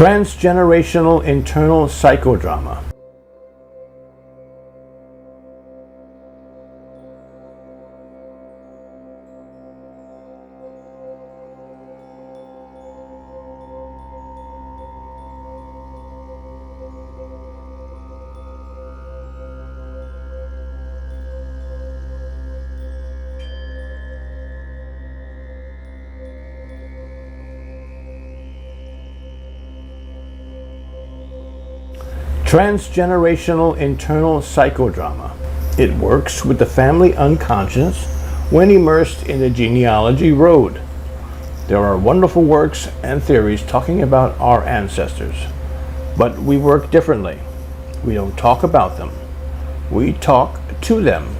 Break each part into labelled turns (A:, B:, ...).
A: Transgenerational internal psychodrama. Transgenerational internal psychodrama. It works with the family unconscious when immersed in the genealogy road. There are wonderful works and theories talking about our ancestors, but we work differently. We don't talk about them. We talk to them.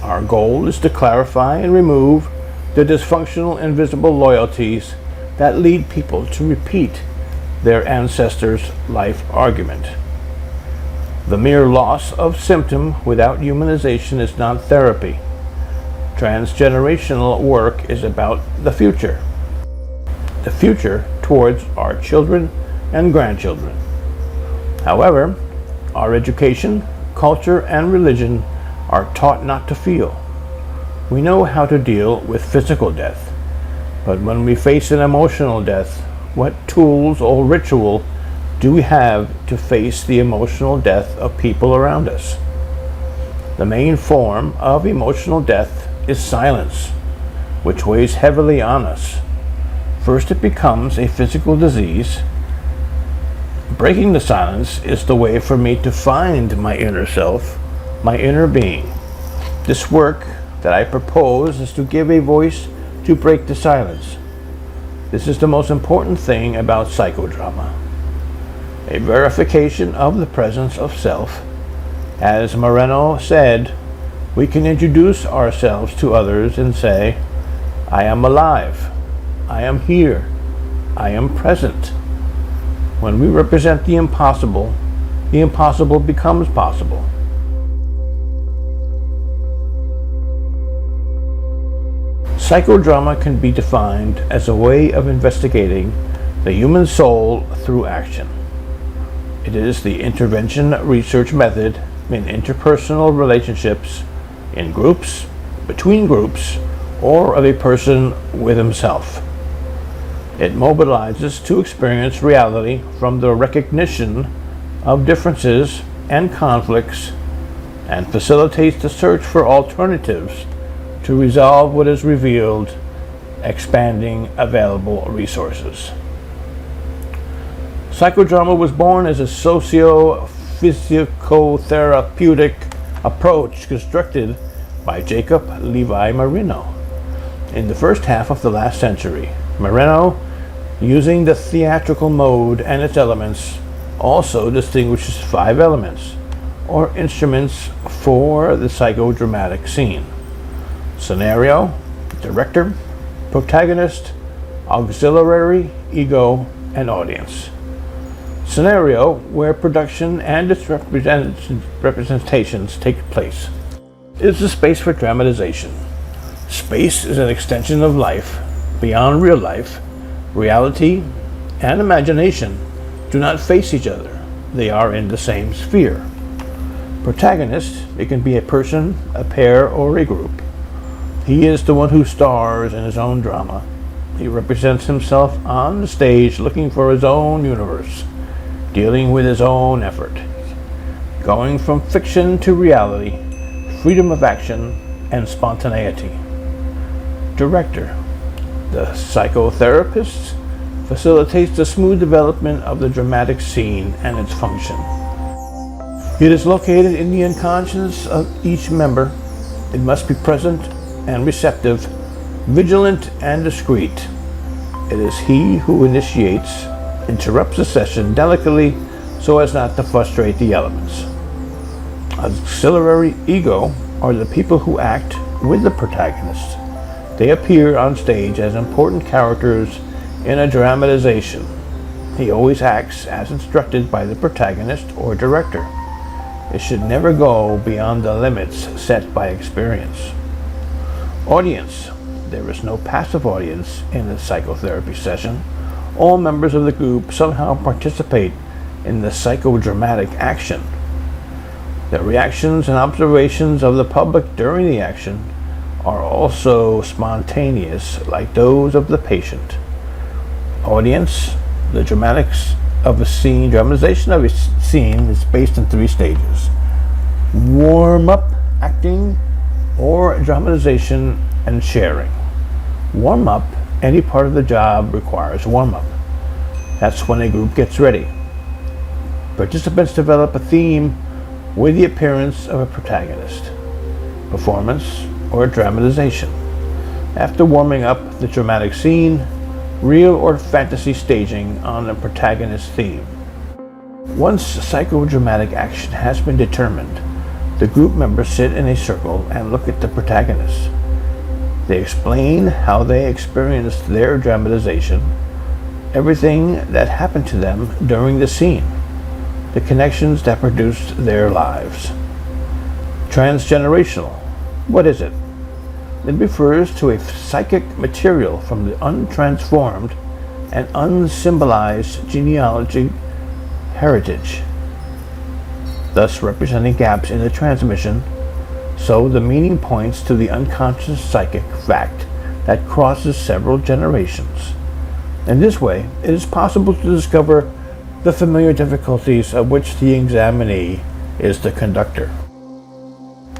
A: Our goal is to clarify and remove the dysfunctional invisible loyalties that lead people to repeat their ancestors' life argument. The mere loss of symptom without humanization is not therapy. Transgenerational work is about the future towards our children and grandchildren. However, our education, culture, and religion are taught not to feel. We know how to deal with physical death, but when we face an emotional death, what tools or ritual do we have to face the emotional death of people around us? The main form of emotional death is silence, which weighs heavily on us. First, it becomes a physical disease. Breaking the silence is the way for me to find my inner self, my inner being. This work that I propose is to give a voice to break the silence. This is the most important thing about psychodrama. A verification of the presence of self. As Moreno said, we can introduce ourselves to others and say, I am alive, I am here, I am present. When we represent the impossible becomes possible. Psychodrama can be defined as a way of investigating the human soul through action. It is the intervention research method in interpersonal relationships, in groups, between groups, or of a person with himself. It mobilizes to experience reality from the recognition of differences and conflicts and facilitates the search for alternatives to resolve what is revealed, expanding available resources. Psychodrama was born as a socio-physicotherapeutic approach constructed by J.L.Moreno. In the first half of the last century, Moreno, using the theatrical mode and its elements, also distinguishes 5 elements, or instruments for the psychodramatic scene: scenario, director, protagonist, auxiliary, ego, and audience. Scenario, where production and its representations take place, is the space for dramatization. Space is an extension of life. Beyond real life, reality and imagination do not face each other. They are in the same sphere. Protagonist, it can be a person, a pair, or a group. He is the one who stars in his own drama. He represents himself on the stage looking for his own universe, dealing with his own effort, going from fiction to reality, freedom of action, and spontaneity. Director, the psychotherapist, facilitates the smooth development of the dramatic scene and its function. It is located in the unconscious of each member. It must be present and receptive, vigilant and discreet. It is he who initiates, interrupts the session delicately so as not to frustrate the elements. Auxiliary ego are the people who act with the protagonist. They appear on stage as important characters in a dramatization. He always acts as instructed by the protagonist or director. It should never go beyond the limits set by experience. Audience. There is no passive audience in a psychotherapy session. All members of the group somehow participate in the psychodramatic action. The reactions and observations of the public during the action are also spontaneous, like those of the patient. Audience, the dramatization of a scene is based in 3 stages: warm-up, acting, or dramatization and sharing. Warm-up, any part of the job requires warm-up. That's when a group gets ready. Participants develop a theme with the appearance of a protagonist, performance, or dramatization. After warming up the dramatic scene, real or fantasy staging on a protagonist theme. Once psychodramatic action has been determined, the group members sit in a circle and look at the protagonist. They explain how they experienced their dramatization, everything that happened to them during the scene, the connections that produced their lives. Transgenerational. What is it? It refers to a psychic material from the untransformed and unsymbolized genealogy heritage, thus representing gaps in the transmission, so the meaning points to the unconscious psychic fact that crosses several generations. In this way, it is possible to discover the familiar difficulties of which the examinee is the conductor.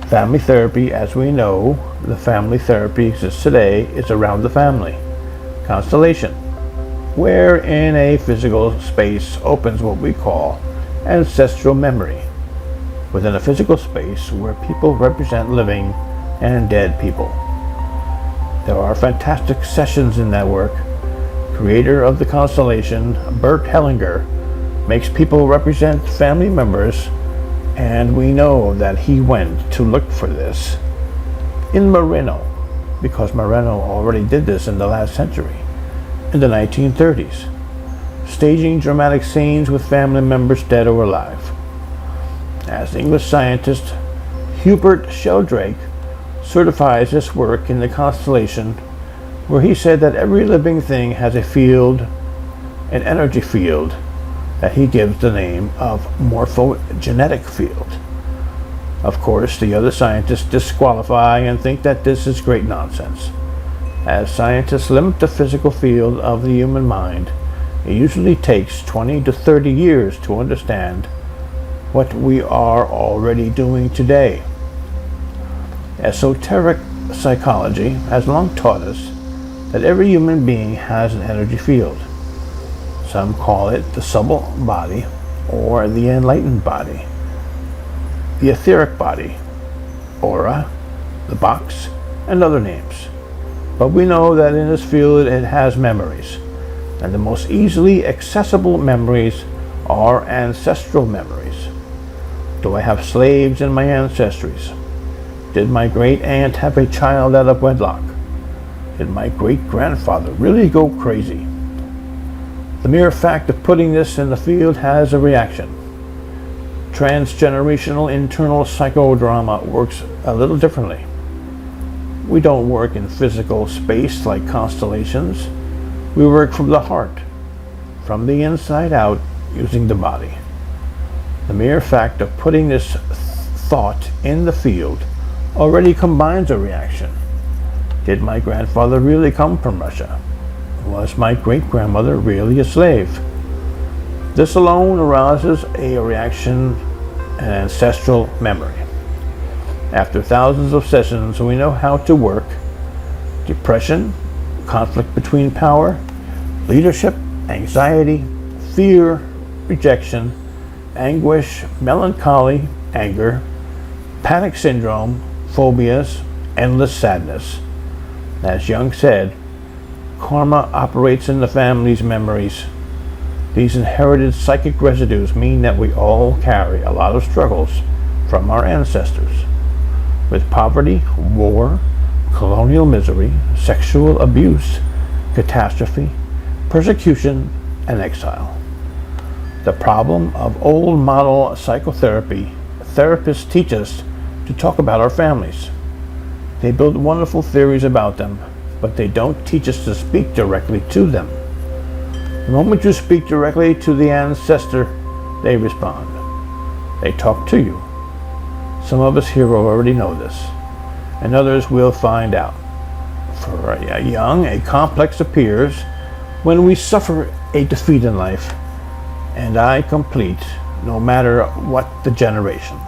A: Family therapy, as we know, the family therapy exists today, is around the family constellation, where in a physical space opens what we call ancestral memory, within a physical space where people represent living and dead people. There are fantastic sessions in that work. Creator of the constellation, Bert Hellinger, makes people represent family members, and we know that he went to look for this in Moreno, because Moreno already did this in the last century, in the 1930s, staging dramatic scenes with family members dead or alive. As English scientist Hubert Sheldrake certifies this work in the constellation, where he said that every living thing has a field, an energy field, that he gives the name of morphogenetic field. Of course, the other scientists disqualify and think that this is great nonsense. As scientists limit the physical field of the human mind, it usually takes 20 to 30 years to understand what we are already doing today. Esoteric psychology has long taught us that every human being has an energy field. Some call it the subtle body or the enlightened body, the etheric body, aura, the box, and other names. But we know that in this field it has memories, and the most easily accessible memories are ancestral memories. Do I have slaves in my ancestries? Did my great aunt have a child out of wedlock? Did my great grandfather really go crazy? The mere fact of putting this in the field has a reaction. Transgenerational internal psychodrama works a little differently. We don't work in physical space like constellations. We work from the heart, from the inside out, using the body. The mere fact of putting this thought in the field already combines a reaction. Did my grandfather really come from Russia? Was my great-grandmother really a slave? This alone arouses a reaction, an ancestral memory. After thousands of sessions, we know how to work depression, conflict between power, leadership, anxiety, fear, rejection, anguish, melancholy, anger, panic syndrome, phobias, endless sadness. As Jung said, karma operates in the family's memories. These inherited psychic residues mean that we all carry a lot of struggles from our ancestors, with poverty, war, colonial misery, sexual abuse, catastrophe, persecution, and exile. The problem of old model psychotherapy, therapists teach us to talk about our families. They build wonderful theories about them, but they don't teach us to speak directly to them. The moment you speak directly to the ancestor, they respond. They talk to you. Some of us here already know this, and others will find out. For a young, a complex appears when we suffer a defeat in life, and I complete no matter what the generation.